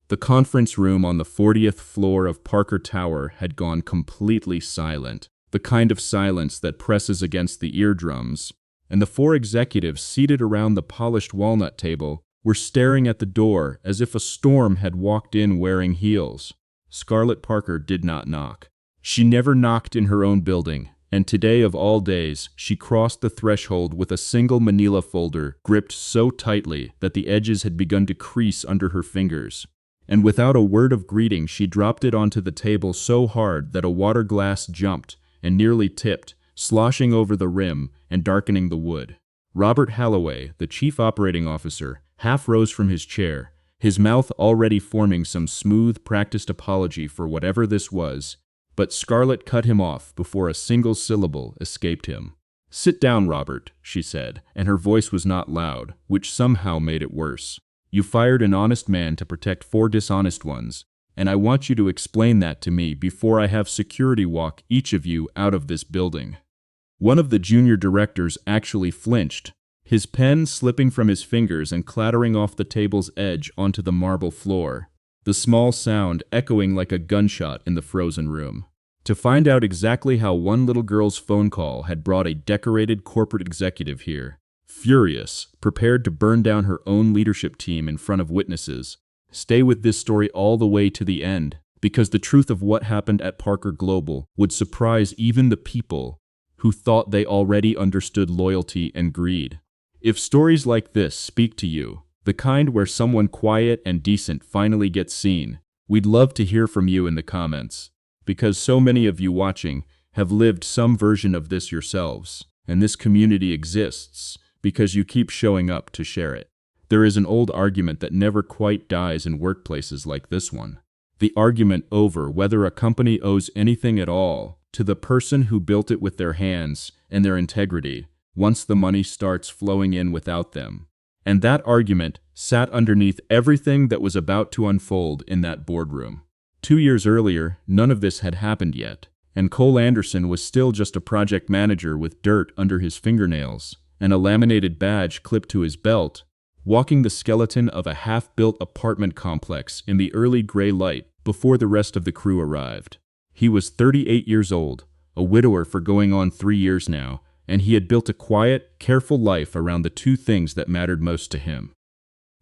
The conference room on the 40th floor of Parker Tower had gone completely silent, the kind of silence that presses against the eardrums, and the four executives seated around the polished walnut table were staring at the door as if a storm had walked in wearing heels. Scarlett Parker did not knock. She never knocked in her own building, and today of all days, she crossed the threshold with a single manila folder gripped so tightly that the edges had begun to crease under her fingers. And without a word of greeting, she dropped it onto the table so hard that a water glass jumped and nearly tipped, sloshing over the rim and darkening the wood. Robert Halloway, the chief operating officer, half rose from his chair, his mouth already forming some smooth, practiced apology for whatever this was, but Scarlett cut him off before a single syllable escaped him. "Sit down, Robert," she said, and her voice was not loud, which somehow made it worse. "You fired an honest man to protect four dishonest ones, and I want you to explain that to me before I have security walk each of you out of this building." One of the junior directors actually flinched, his pen slipping from his fingers and clattering off the table's edge onto the marble floor, the small sound echoing like a gunshot in the frozen room. To find out exactly how one little girl's phone call had brought a decorated corporate executive here, furious, prepared to burn down her own leadership team in front of witnesses. Stay with this story all the way to the end, because the truth of what happened at Parker Global would surprise even the people who thought they already understood loyalty and greed. If stories like this speak to you, the kind where someone quiet and decent finally gets seen, we'd love to hear from you in the comments, because so many of you watching have lived some version of this yourselves, and this community exists because you keep showing up to share it. There is an old argument that never quite dies in workplaces like this one. The argument over whether a company owes anything at all to the person who built it with their hands and their integrity once the money starts flowing in without them. And that argument sat underneath everything that was about to unfold in that boardroom. 2 years earlier, none of this had happened yet, and Cole Anderson was still just a project manager with dirt under his fingernails and a laminated badge clipped to his belt, walking the skeleton of a half-built apartment complex in the early gray light before the rest of the crew arrived. He was 38 years old, a widower for going on 3 years now, and he had built a quiet, careful life around the two things that mattered most to him: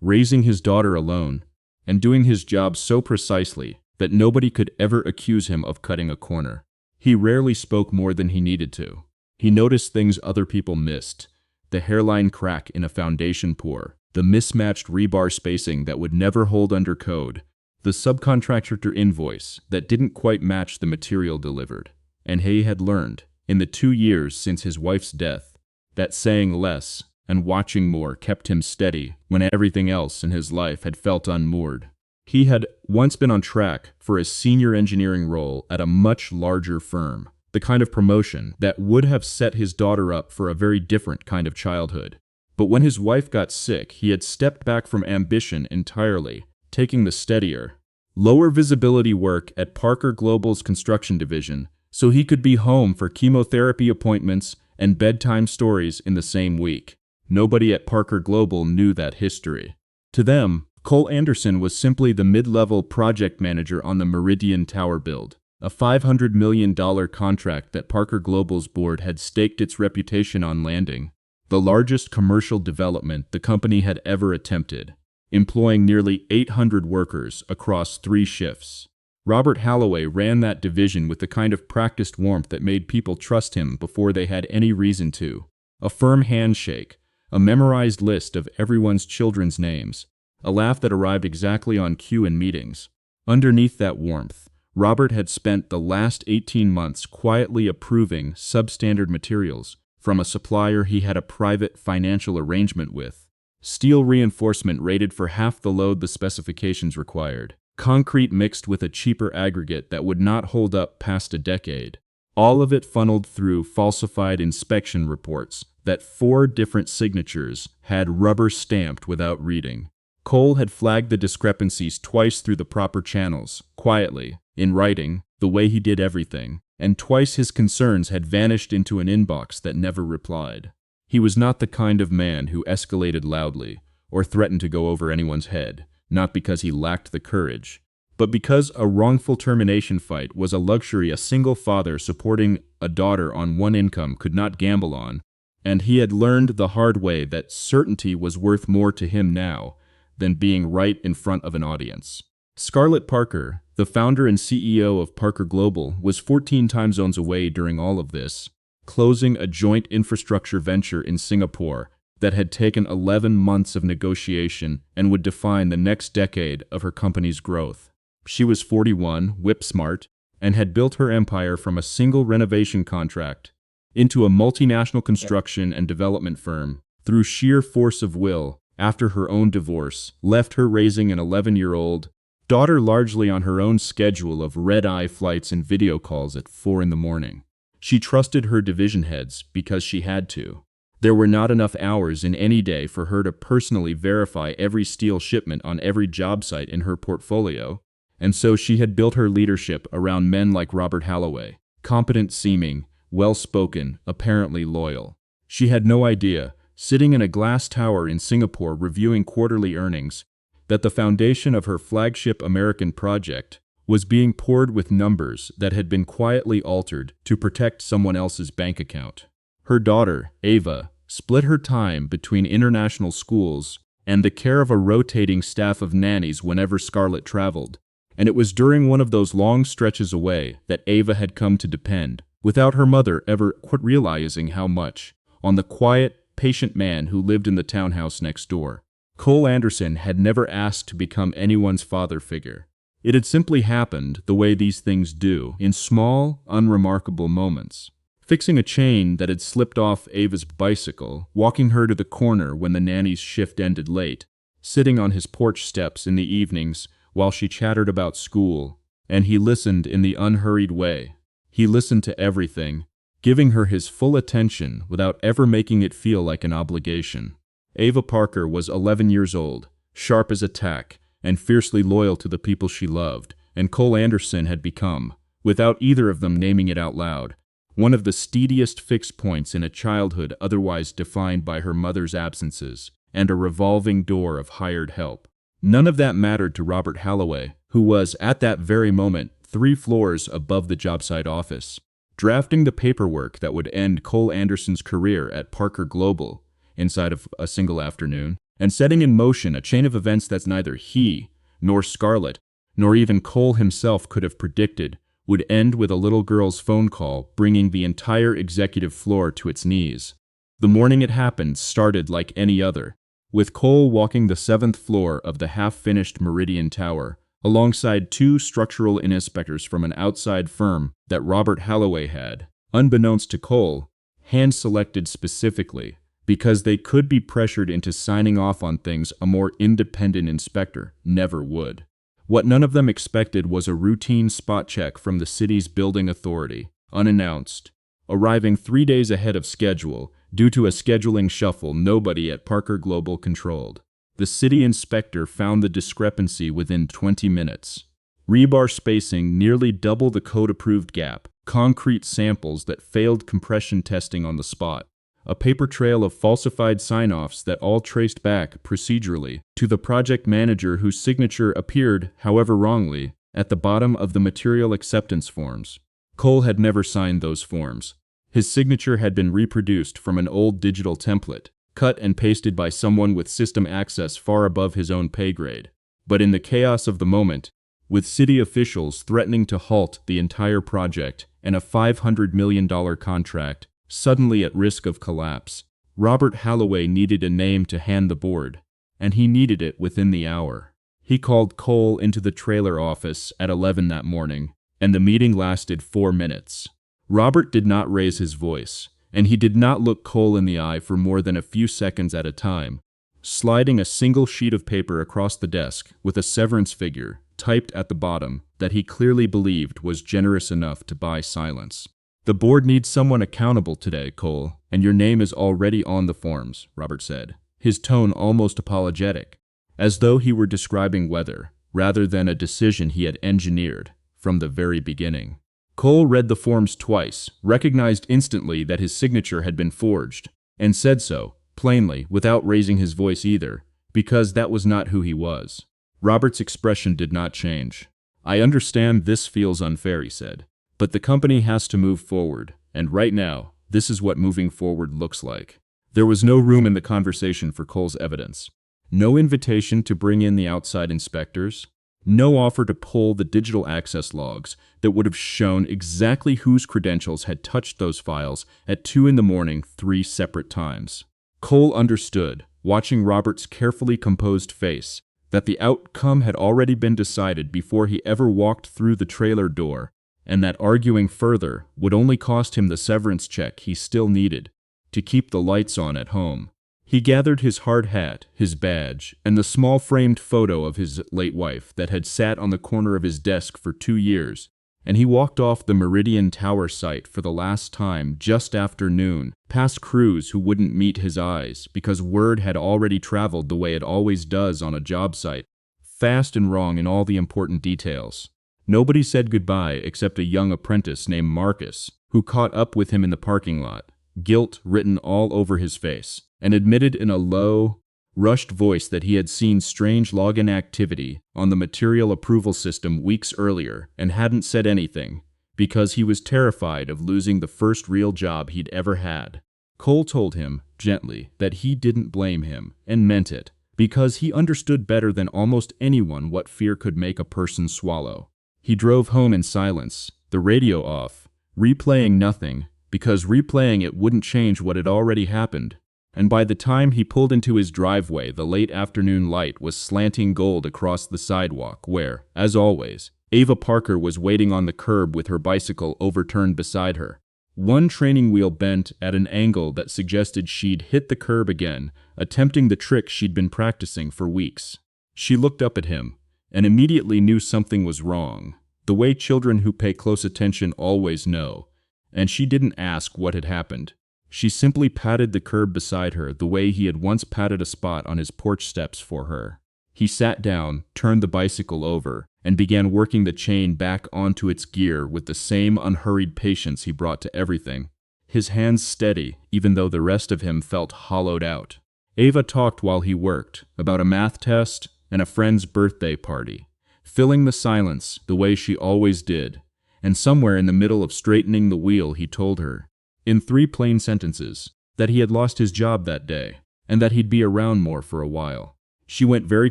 raising his daughter alone, and doing his job so precisely that nobody could ever accuse him of cutting a corner. He rarely spoke more than he needed to. He noticed things other people missed: the hairline crack in a foundation pour, the mismatched rebar spacing that would never hold under code, the subcontractor invoice that didn't quite match the material delivered. And he had learned, in the 2 years since his wife's death, that saying less and watching more kept him steady when everything else in his life had felt unmoored. He had once been on track for a senior engineering role at a much larger firm, the kind of promotion that would have set his daughter up for a very different kind of childhood. But when his wife got sick, he had stepped back from ambition entirely, taking the steadier, lower visibility work at Parker Global's construction division so he could be home for chemotherapy appointments and bedtime stories in the same week. Nobody at Parker Global knew that history. To them, Cole Anderson was simply the mid-level project manager on the Meridian Tower build, a $500 million contract that Parker Global's board had staked its reputation on landing, the largest commercial development the company had ever attempted, employing nearly 800 workers across 3 shifts. Robert Halloway ran that division with the kind of practiced warmth that made people trust him before they had any reason to. A firm handshake, a memorized list of everyone's children's names, a laugh that arrived exactly on cue in meetings. Underneath that warmth, Robert had spent the last 18 months quietly approving substandard materials from a supplier he had a private financial arrangement with. Steel reinforcement rated for half the load the specifications required. Concrete mixed with a cheaper aggregate that would not hold up past a decade. All of it funneled through falsified inspection reports that 4 different signatures had rubber stamped without reading. Cole had flagged the discrepancies twice through the proper channels, quietly, in writing, the way he did everything, and twice his concerns had vanished into an inbox that never replied. He was not the kind of man who escalated loudly or threatened to go over anyone's head. not because he lacked the courage, but because a wrongful termination fight was a luxury a single father supporting a daughter on one income could not gamble on, and he had learned the hard way that certainty was worth more to him now than being right in front of an audience. Scarlett Parker, the founder and CEO of Parker Global, was 14 time zones away during all of this, closing a joint infrastructure venture in Singapore that had taken 11 months of negotiation and would define the next decade of her company's growth. She was 41, whip-smart, and had built her empire from a single renovation contract into a multinational construction and development firm through sheer force of will after her own divorce left her raising an 11-year-old daughter largely on her own schedule of red-eye flights and video calls at 4 in the morning. She trusted her division heads because she had to. There were not enough hours in any day for her to personally verify every steel shipment on every job site in her portfolio, and so she had built her leadership around men like Robert Holloway, competent-seeming, well-spoken, apparently loyal. She had no idea, sitting in a glass tower in Singapore reviewing quarterly earnings, that the foundation of her flagship American project was being poured with numbers that had been quietly altered to protect someone else's bank account. Her daughter, Ava, split her time between international schools and the care of a rotating staff of nannies whenever Scarlett traveled, and it was during one of those long stretches away that Ava had come to depend, without her mother ever quite realizing how much, on the quiet, patient man who lived in the townhouse next door. Cole Anderson had never asked to become anyone's father figure. It had simply happened the way these things do, in small, unremarkable moments. Fixing a chain that had slipped off Ava's bicycle, walking her to the corner when the nanny's shift ended late, sitting on his porch steps in the evenings while she chattered about school, and he listened in the unhurried way. He listened to everything, giving her his full attention without ever making it feel like an obligation. Ava Parker was 11 years old, sharp as a tack, and fiercely loyal to the people she loved, and Cole Anderson had become, without either of them naming it out loud, one of the steadiest fixed points in a childhood otherwise defined by her mother's absences, and a revolving door of hired help. None of that mattered to Robert Holloway, who was, at that very moment, 3 floors above the job site office, drafting the paperwork that would end Cole Anderson's career at Parker Global inside of a single afternoon, and setting in motion a chain of events that neither he, nor Scarlett, nor even Cole himself could have predicted, would end with a little girl's phone call bringing the entire executive floor to its knees. The morning it happened started like any other, with Cole walking the 7th floor of the half-finished Meridian Tower, alongside 2 structural inspectors from an outside firm that Robert Holloway had, unbeknownst to Cole, hand-selected specifically, because they could be pressured into signing off on things a more independent inspector never would. What none of them expected was a routine spot check from the city's building authority, unannounced, arriving 3 days ahead of schedule due to a scheduling shuffle nobody at Parker Global controlled. The city inspector found the discrepancy within 20 minutes. Rebar spacing nearly double the code-approved gap, concrete samples that failed compression testing on the spot, a paper trail of falsified sign-offs that all traced back, procedurally, to the project manager whose signature appeared, however wrongly, at the bottom of the material acceptance forms. Cole had never signed those forms. His signature had been reproduced from an old digital template, cut and pasted by someone with system access far above his own pay grade. But in the chaos of the moment, with city officials threatening to halt the entire project and a $500 million contract suddenly at risk of collapse, Robert Holloway needed a name to hand the board, and he needed it within the hour. He called Cole into the trailer office at 11 that morning, and the meeting lasted 4 minutes. Robert did not raise his voice, and he did not look Cole in the eye for more than a few seconds at a time, sliding a single sheet of paper across the desk with a severance figure typed at the bottom that he clearly believed was generous enough to buy silence. "The board needs someone accountable today, Cole, and your name is already on the forms," Robert said, his tone almost apologetic, as though he were describing weather, rather than a decision he had engineered from the very beginning. Cole read the forms twice, recognized instantly that his signature had been forged, and said so, plainly, without raising his voice either, because that was not who he was. Robert's expression did not change. "I understand this feels unfair," he said. "But the company has to move forward, and right now, this is what moving forward looks like." There was no room in the conversation for Cole's evidence. No invitation to bring in the outside inspectors. No offer to pull the digital access logs that would have shown exactly whose credentials had touched those files at 2 in the morning 3 separate times. Cole understood, watching Robert's carefully composed face, that the outcome had already been decided before he ever walked through the trailer door, and that arguing further would only cost him the severance check he still needed to keep the lights on at home. He gathered his hard hat, his badge, and the small framed photo of his late wife that had sat on the corner of his desk for 2 years, and he walked off the Meridian Tower site for the last time just after noon, past crews who wouldn't meet his eyes because word had already traveled the way it always does on a job site, fast and wrong in all the important details. Nobody said goodbye except a young apprentice named Marcus, who caught up with him in the parking lot, guilt written all over his face, and admitted in a low, rushed voice that he had seen strange login activity on the material approval system weeks earlier and hadn't said anything because he was terrified of losing the first real job he'd ever had. Cole told him, gently, that he didn't blame him, and meant it, because he understood better than almost anyone what fear could make a person swallow. He drove home in silence, the radio off, replaying nothing, because replaying it wouldn't change what had already happened. And by the time he pulled into his driveway, the late afternoon light was slanting gold across the sidewalk where, as always, Ava Parker was waiting on the curb with her bicycle overturned beside her. One training wheel bent at an angle that suggested she'd hit the curb again, attempting the trick she'd been practicing for weeks. She looked up at him, and immediately knew something was wrong, the way children who pay close attention always know, and she didn't ask what had happened. She simply patted the curb beside her the way he had once patted a spot on his porch steps for her. He sat down, turned the bicycle over, and began working the chain back onto its gear with the same unhurried patience he brought to everything, his hands steady even though the rest of him felt hollowed out. Ava talked while he worked, about a math test and a friend's birthday party, filling the silence the way she always did, and somewhere in the middle of straightening the wheel he told her, in 3 plain sentences, that he had lost his job that day, and that he'd be around more for a while. She went very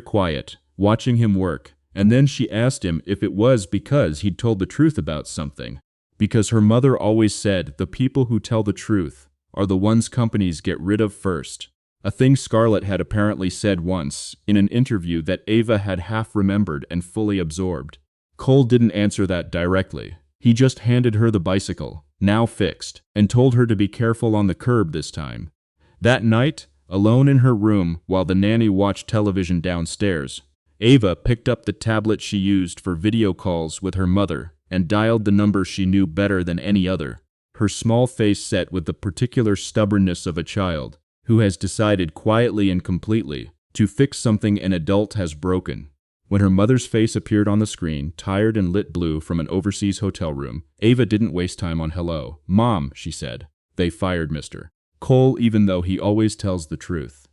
quiet, watching him work, and then she asked him if it was because he'd told the truth about something, because her mother always said the people who tell the truth are the ones companies get rid of first, a thing Scarlett had apparently said once in an interview that Ava had half remembered and fully absorbed. Cole didn't answer that directly. He just handed her the bicycle, now fixed, and told her to be careful on the curb this time. That night, alone in her room while the nanny watched television downstairs, Ava picked up the tablet she used for video calls with her mother and dialed the number she knew better than any other, her small face set with the particular stubbornness of a child who has decided quietly and completely to fix something an adult has broken. When her mother's face appeared on the screen, tired and lit blue from an overseas hotel room, Ava didn't waste time on hello. "Mom," she said. "They fired Mr. Cole, even though he always tells the truth."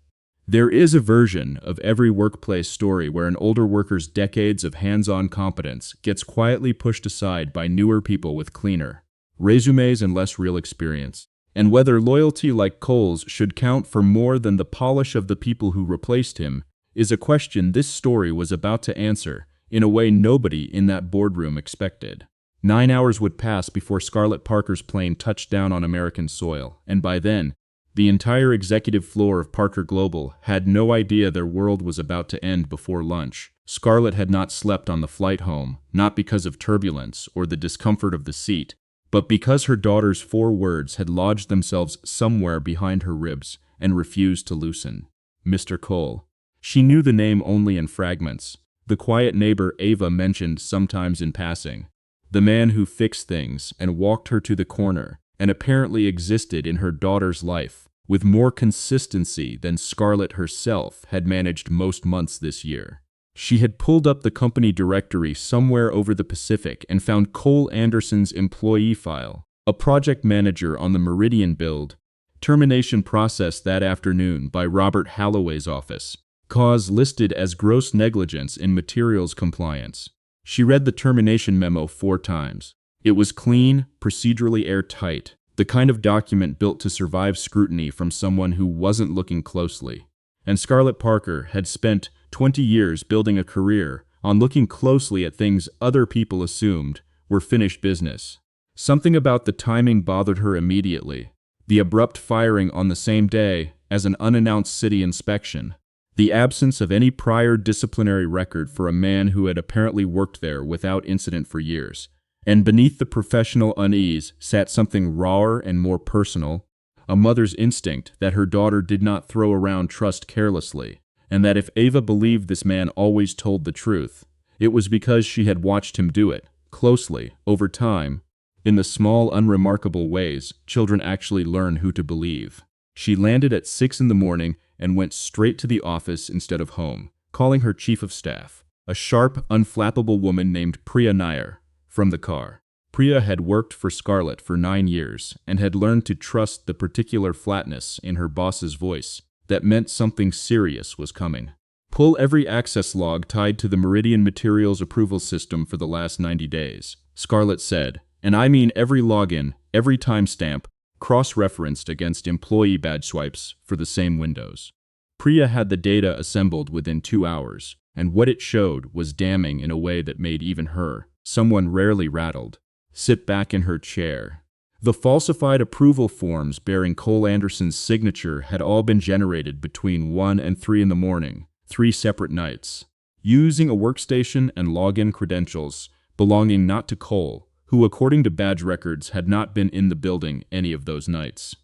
There is a version of every workplace story where an older worker's decades of hands-on competence gets quietly pushed aside by newer people with cleaner resumes and less real experience. And whether loyalty like Cole's should count for more than the polish of the people who replaced him is a question this story was about to answer in a way nobody in that boardroom expected. 9 hours would pass before Scarlett Parker's plane touched down on American soil, and by then, the entire executive floor of Parker Global had no idea their world was about to end before lunch. Scarlett had not slept on the flight home, not because of turbulence or the discomfort of the seat, but because her daughter's 4 words had lodged themselves somewhere behind her ribs and refused to loosen. Mr. Cole. She knew the name only in fragments, the quiet neighbor Ava mentioned sometimes in passing, the man who fixed things and walked her to the corner, and apparently existed in her daughter's life with more consistency than Scarlett herself had managed most months this year. She had pulled up the company directory somewhere over the Pacific and found Cole Anderson's employee file, a project manager on the Meridian build, termination process that afternoon by Robert Holloway's office. cause listed as gross negligence in materials compliance. She read the termination memo 4 times. It was clean, procedurally airtight, the kind of document built to survive scrutiny from someone who wasn't looking closely. And Scarlett Parker had spent 20 years building a career on looking closely at things other people assumed were finished business. Something about the timing bothered her immediately. The abrupt firing on the same day as an unannounced city inspection. The absence of any prior disciplinary record for a man who had apparently worked there without incident for years. And beneath the professional unease sat something rawer and more personal, a mother's instinct that her daughter did not throw around trust carelessly, and that if Ava believed this man always told the truth, it was because she had watched him do it, closely, over time, in the small, unremarkable ways children actually learn who to believe. She landed at 6 a.m. and went straight to the office instead of home, calling her chief of staff, a sharp, unflappable woman named Priya Nair, from the car. Priya had worked for Scarlett for 9 years and had learned to trust the particular flatness in her boss's voice that meant something serious was coming. Pull every access log tied to the Meridian Materials Approval System for the last 90 days, Scarlett said, and I mean every login, every timestamp, cross-referenced against employee badge swipes for the same windows. Priya had the data assembled within 2 hours, and what it showed was damning in a way that made even her, someone rarely rattled, sit back in her chair. The falsified approval forms bearing Cole Anderson's signature had all been generated between 1 and 3 a.m, 3 separate nights, using a workstation and login credentials belonging not to Cole, who according to badge records had not been in the building any of those nights,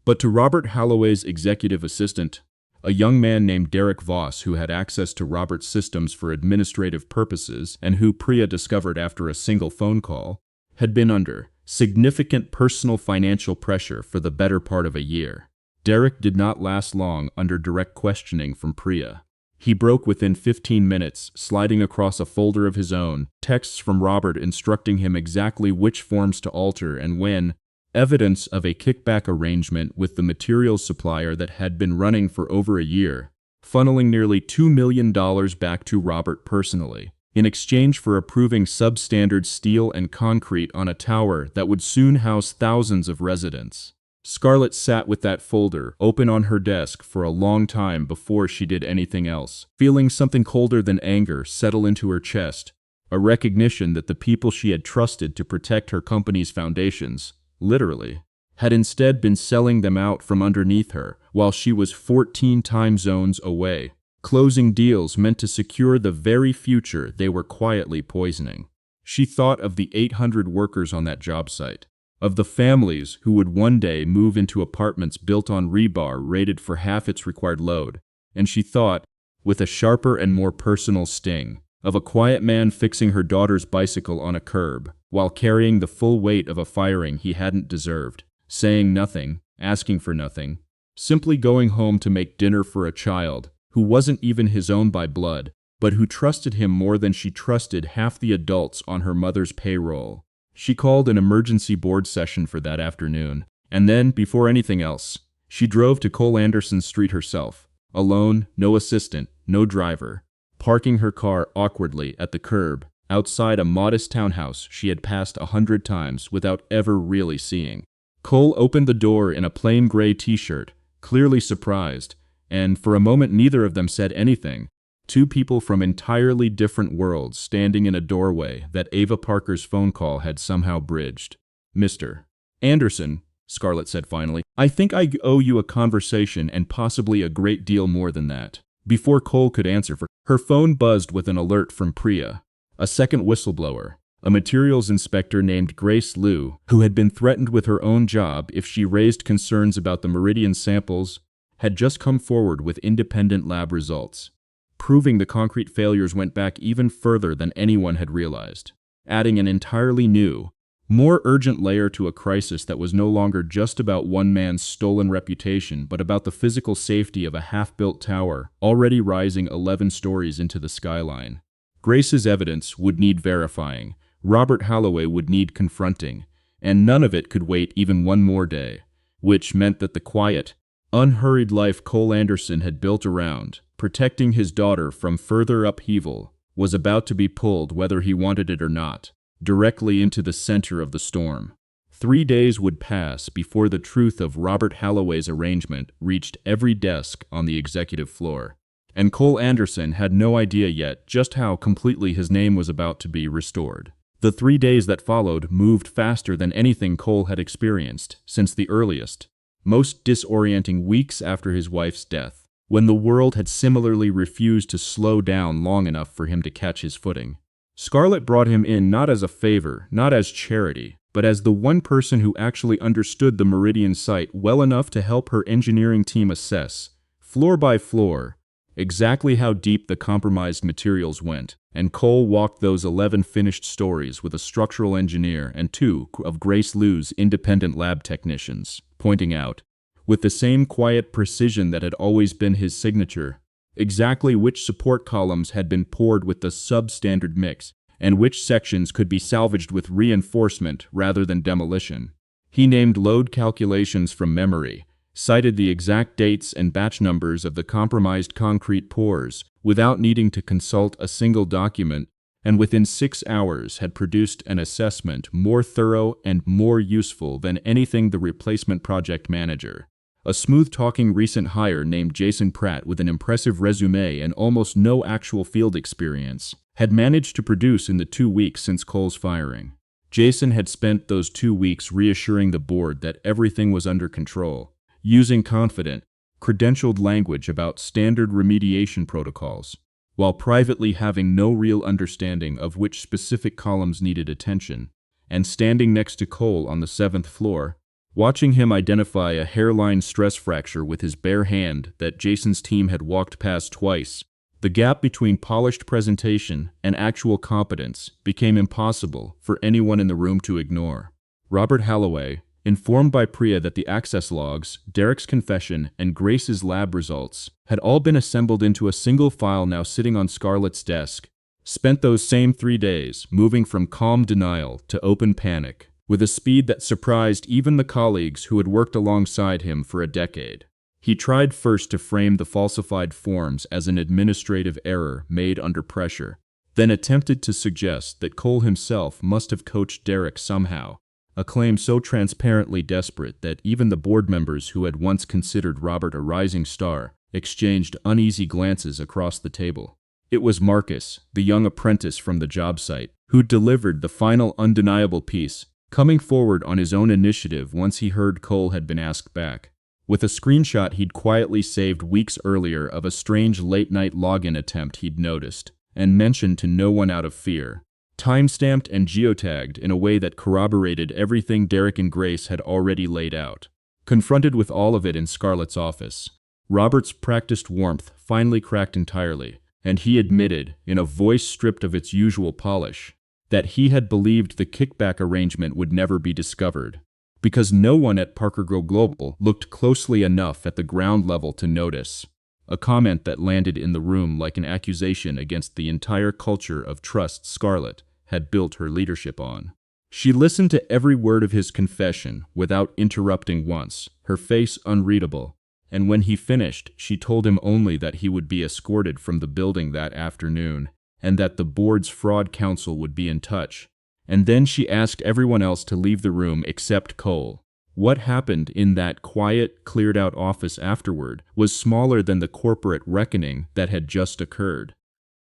but to Robert Holloway's executive assistant, a young man named Derek Voss who had access to Robert's systems for administrative purposes and who Priya discovered after a single phone call, had been under significant personal financial pressure for the better part of a year. Derek did not last long under direct questioning from Priya. He broke within 15 minutes, sliding across a folder of his own, texts from Robert instructing him exactly which forms to alter and when, evidence of a kickback arrangement with the materials supplier that had been running for over a year, funneling nearly $2 million back to Robert personally, in exchange for approving substandard steel and concrete on a tower that would soon house thousands of residents. Scarlett sat with that folder open on her desk for a long time before she did anything else, feeling something colder than anger settle into her chest, a recognition that the people she had trusted to protect her company's foundations, literally, had instead been selling them out from underneath her while she was 14 time zones away, closing deals meant to secure the very future they were quietly poisoning. She thought of the 800 workers on that job site, of the families who would one day move into apartments built on rebar rated for half its required load, and she thought, with a sharper and more personal sting, of a quiet man fixing her daughter's bicycle on a curb, while carrying the full weight of a firing he hadn't deserved, saying nothing, asking for nothing, simply going home to make dinner for a child who wasn't even his own by blood, but who trusted him more than she trusted half the adults on her mother's payroll. She called an emergency board session for that afternoon, and then, before anything else, she drove to Cole Anderson Street herself, alone, no assistant, no driver, parking her car awkwardly at the curb, outside a modest townhouse she had passed 100 times without ever really seeing. Cole opened the door in a plain gray t-shirt, clearly surprised, and for a moment neither of them said anything. Two people from entirely different worlds standing in a doorway that Ava Parker's phone call had somehow bridged. Mr. Anderson, Scarlett said finally, I think I owe you a conversation and possibly a great deal more than that. Before Cole could answer, her phone buzzed with an alert from Priya, a second whistleblower, a materials inspector named Grace Liu, who had been threatened with her own job if she raised concerns about the Meridian samples, had just come forward with independent lab results, proving the concrete failures went back even further than anyone had realized, adding an entirely new, more urgent layer to a crisis that was no longer just about one man's stolen reputation, but about the physical safety of a half-built tower already rising 11 stories into the skyline. Grace's evidence would need verifying, Robert Holloway would need confronting, and none of it could wait even one more day, which meant that the quiet, unhurried life Cole Anderson had built around, protecting his daughter from further upheaval, was about to be pulled, whether he wanted it or not, directly into the center of the storm. 3 days would pass before the truth of Robert Holloway's arrangement reached every desk on the executive floor. And Cole Anderson had no idea yet just how completely his name was about to be restored. The 3 days that followed moved faster than anything Cole had experienced since the earliest, most disorienting weeks after his wife's death, when the world had similarly refused to slow down long enough for him to catch his footing. Scarlett brought him in not as a favor, not as charity, but as the one person who actually understood the Meridian site well enough to help her engineering team assess, floor by floor, exactly how deep the compromised materials went, and Cole walked those 11 finished stories with a structural engineer and 2 of Grace Liu's independent lab technicians, pointing out, with the same quiet precision that had always been his signature, exactly which support columns had been poured with the substandard mix, and which sections could be salvaged with reinforcement rather than demolition. He named load calculations from memory, cited the exact dates and batch numbers of the compromised concrete pours without needing to consult a single document, and within 6 hours had produced an assessment more thorough and more useful than anything the replacement project manager, a smooth-talking recent hire named Jason Pratt with an impressive resume and almost no actual field experience, had managed to produce in the 2 weeks since Cole's firing. Jason had spent those 2 weeks reassuring the board that everything was under control, using confident, credentialed language about standard remediation protocols, while privately having no real understanding of which specific columns needed attention, and standing next to Cole on the 7th floor, watching him identify a hairline stress fracture with his bare hand that Jason's team had walked past twice. The gap between polished presentation and actual competence became impossible for anyone in the room to ignore. Robert Holloway, informed by Priya that the access logs, Derek's confession, and Grace's lab results had all been assembled into a single file now sitting on Scarlett's desk, spent those same 3 days moving from calm denial to open panic, with a speed that surprised even the colleagues who had worked alongside him for a decade. He tried first to frame the falsified forms as an administrative error made under pressure, then attempted to suggest that Cole himself must have coached Derek somehow, a claim so transparently desperate that even the board members who had once considered Robert a rising star exchanged uneasy glances across the table. It was Marcus, the young apprentice from the job site, who delivered the final undeniable piece, coming forward on his own initiative once he heard Cole had been asked back, with a screenshot he'd quietly saved weeks earlier of a strange late-night login attempt he'd noticed, and mentioned to no one out of fear, time-stamped and geotagged in a way that corroborated everything Derek and Grace had already laid out. Confronted with all of it in Scarlett's office, Robert's practiced warmth finally cracked entirely, and he admitted, in a voice stripped of its usual polish, that he had believed the kickback arrangement would never be discovered, because no one at Parker Global looked closely enough at the ground level to notice, a comment that landed in the room like an accusation against the entire culture of trust Scarlett had built her leadership on. She listened to every word of his confession without interrupting once, her face unreadable, and when he finished, she told him only that he would be escorted from the building that afternoon, and that the board's fraud counsel would be in touch. And then she asked everyone else to leave the room except Cole. What happened in that quiet, cleared-out office afterward was smaller than the corporate reckoning that had just occurred.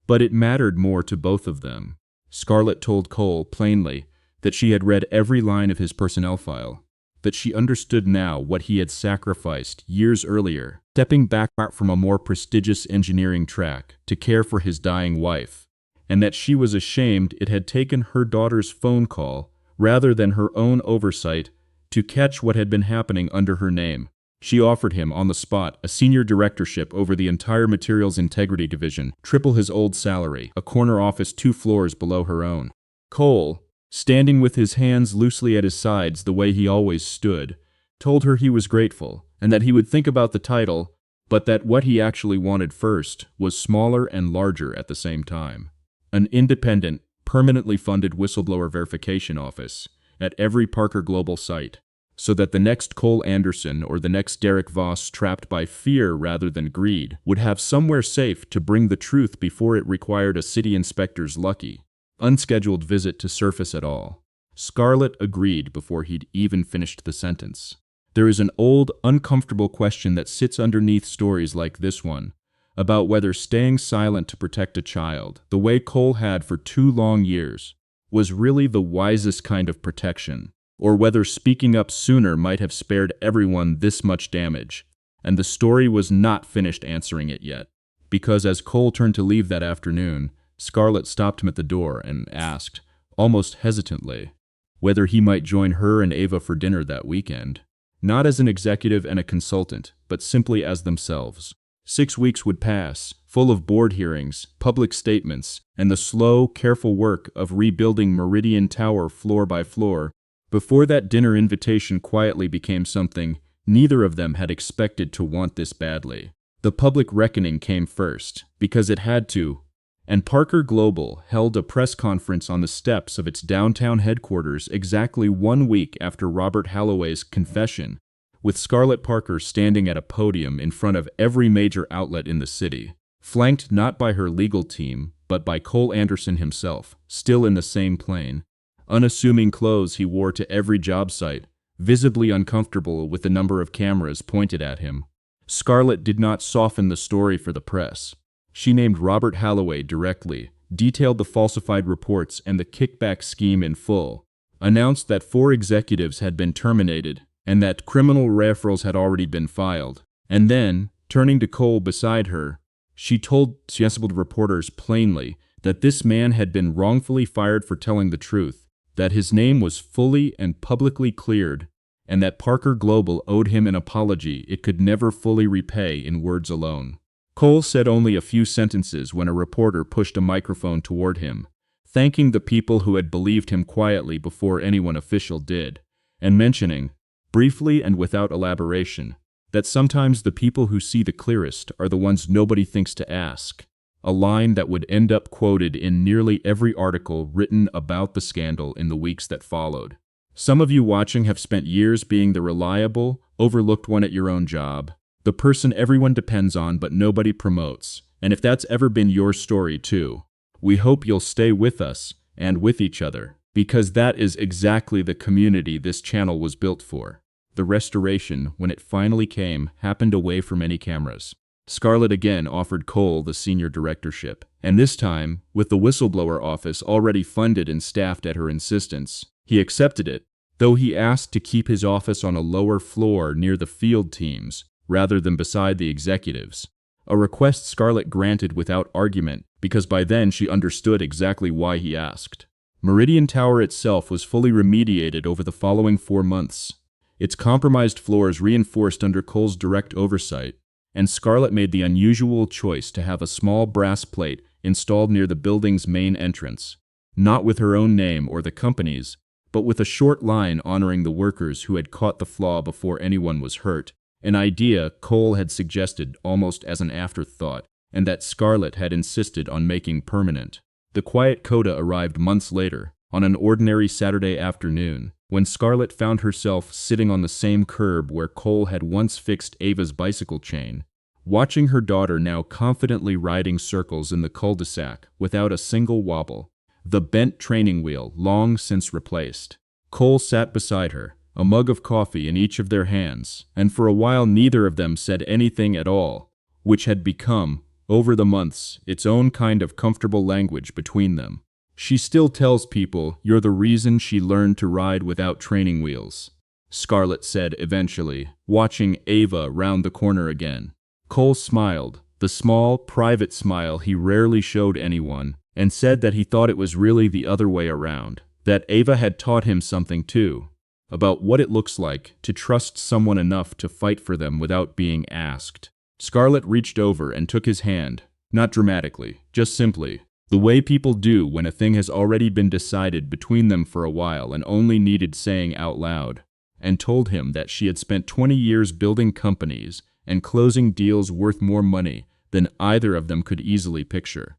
But it mattered more to both of them. Scarlett told Cole plainly that she had read every line of his personnel file, that she understood now what he had sacrificed years earlier, stepping back from a more prestigious engineering track to care for his dying wife, and that she was ashamed it had taken her daughter's phone call, rather than her own oversight, to catch what had been happening under her name. She offered him, on the spot, a senior directorship over the entire Materials Integrity Division, triple his old salary, a corner office 2 floors below her own. Cole, standing with his hands loosely at his sides the way he always stood, told her he was grateful, and that he would think about the title, but that what he actually wanted first was smaller and larger at the same time. An independent, permanently funded whistleblower verification office at every Parker Global site, so that the next Cole Anderson or the next Derek Voss, trapped by fear rather than greed, would have somewhere safe to bring the truth before it required a city inspector's lucky, unscheduled visit to surface at all. Scarlett agreed before he'd even finished the sentence. There is an old, uncomfortable question that sits underneath stories like this one, about whether staying silent to protect a child, the way Cole had for 2 long years, was really the wisest kind of protection, or whether speaking up sooner might have spared everyone this much damage. And the story was not finished answering it yet, because as Cole turned to leave that afternoon, Scarlett stopped him at the door and asked, almost hesitantly, whether he might join her and Ava for dinner that weekend. Not as an executive and a consultant, but simply as themselves. 6 weeks would pass, full of board hearings, public statements, and the slow, careful work of rebuilding Meridian Tower floor by floor, before that dinner invitation quietly became something neither of them had expected to want this badly. The public reckoning came first, because it had to, and Parker Global held a press conference on the steps of its downtown headquarters exactly 1 week after Robert Holloway's confession, with Scarlett Parker standing at a podium in front of every major outlet in the city, flanked not by her legal team, but by Cole Anderson himself, still in the same plane, unassuming clothes he wore to every job site, visibly uncomfortable with the number of cameras pointed at him. Scarlett did not soften the story for the press. She named Robert Holloway directly, detailed the falsified reports and the kickback scheme in full, announced that 4 executives had been terminated and that criminal referrals had already been filed. And then, turning to Cole beside her, she told assembled reporters plainly that this man had been wrongfully fired for telling the truth, that his name was fully and publicly cleared, and that Parker Global owed him an apology it could never fully repay in words alone. Cole said only a few sentences when a reporter pushed a microphone toward him, thanking the people who had believed him quietly before anyone official did, and mentioning, briefly and without elaboration, that sometimes the people who see the clearest are the ones nobody thinks to ask, a line that would end up quoted in nearly every article written about the scandal in the weeks that followed. Some of you watching have spent years being the reliable, overlooked one at your own job, the person everyone depends on but nobody promotes, and if that's ever been your story too, we hope you'll stay with us and with each other, because that is exactly the community this channel was built for. The restoration, when it finally came, happened away from any cameras. Scarlett again offered Cole the senior directorship, and this time, with the whistleblower office already funded and staffed at her insistence, he accepted it, though he asked to keep his office on a lower floor near the field teams, rather than beside the executives, a request Scarlett granted without argument, because by then she understood exactly why he asked. Meridian Tower itself was fully remediated over the following 4 months, its compromised floors reinforced under Cole's direct oversight, and Scarlett made the unusual choice to have a small brass plate installed near the building's main entrance, not with her own name or the company's, but with a short line honoring the workers who had caught the flaw before anyone was hurt, an idea Cole had suggested almost as an afterthought, and that Scarlett had insisted on making permanent. The quiet coda arrived months later, on an ordinary Saturday afternoon, when Scarlett found herself sitting on the same curb where Cole had once fixed Ava's bicycle chain, watching her daughter now confidently riding circles in the cul-de-sac without a single wobble, the bent training wheel long since replaced. Cole sat beside her, a mug of coffee in each of their hands, and for a while neither of them said anything at all, which had become, over the months, its own kind of comfortable language between them. She still tells people you're the reason she learned to ride without training wheels, Scarlett said eventually, watching Ava round the corner again. Cole smiled, the small, private smile he rarely showed anyone, and said that he thought it was really the other way around, that Ava had taught him something too, about what it looks like to trust someone enough to fight for them without being asked. Scarlett reached over and took his hand, not dramatically, just simply, the way people do when a thing has already been decided between them for a while and only needed saying out loud, and told him that she had spent 20 years building companies and closing deals worth more money than either of them could easily picture,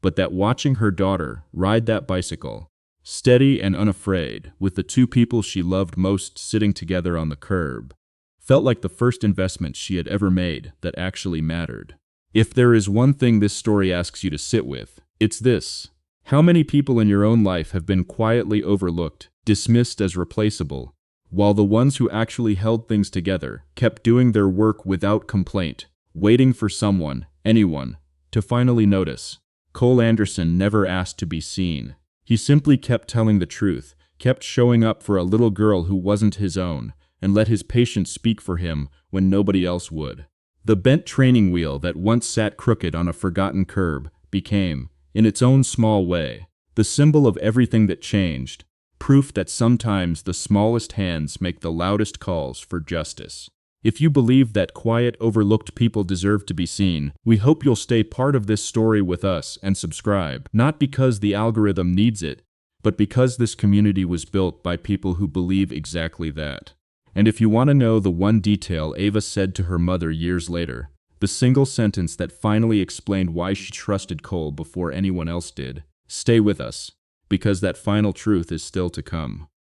but that watching her daughter ride that bicycle, steady and unafraid, with the two people she loved most sitting together on the curb. Felt like the first investment she had ever made that actually mattered. If there is one thing this story asks you to sit with, it's this. How many people in your own life have been quietly overlooked, dismissed as replaceable, while the ones who actually held things together kept doing their work without complaint, waiting for someone, anyone, to finally notice? Cole Anderson never asked to be seen. He simply kept telling the truth, kept showing up for a little girl who wasn't his own, and let his patience speak for him when nobody else would. The bent training wheel that once sat crooked on a forgotten curb became, in its own small way, the symbol of everything that changed, proof that sometimes the smallest hands make the loudest calls for justice. If you believe that quiet, overlooked people deserve to be seen, we hope you'll stay part of this story with us and subscribe, not because the algorithm needs it, but because this community was built by people who believe exactly that. And if you want to know the one detail Ava said to her mother years later, the single sentence that finally explained why she trusted Cole before anyone else did, stay with us, because that final truth is still to come.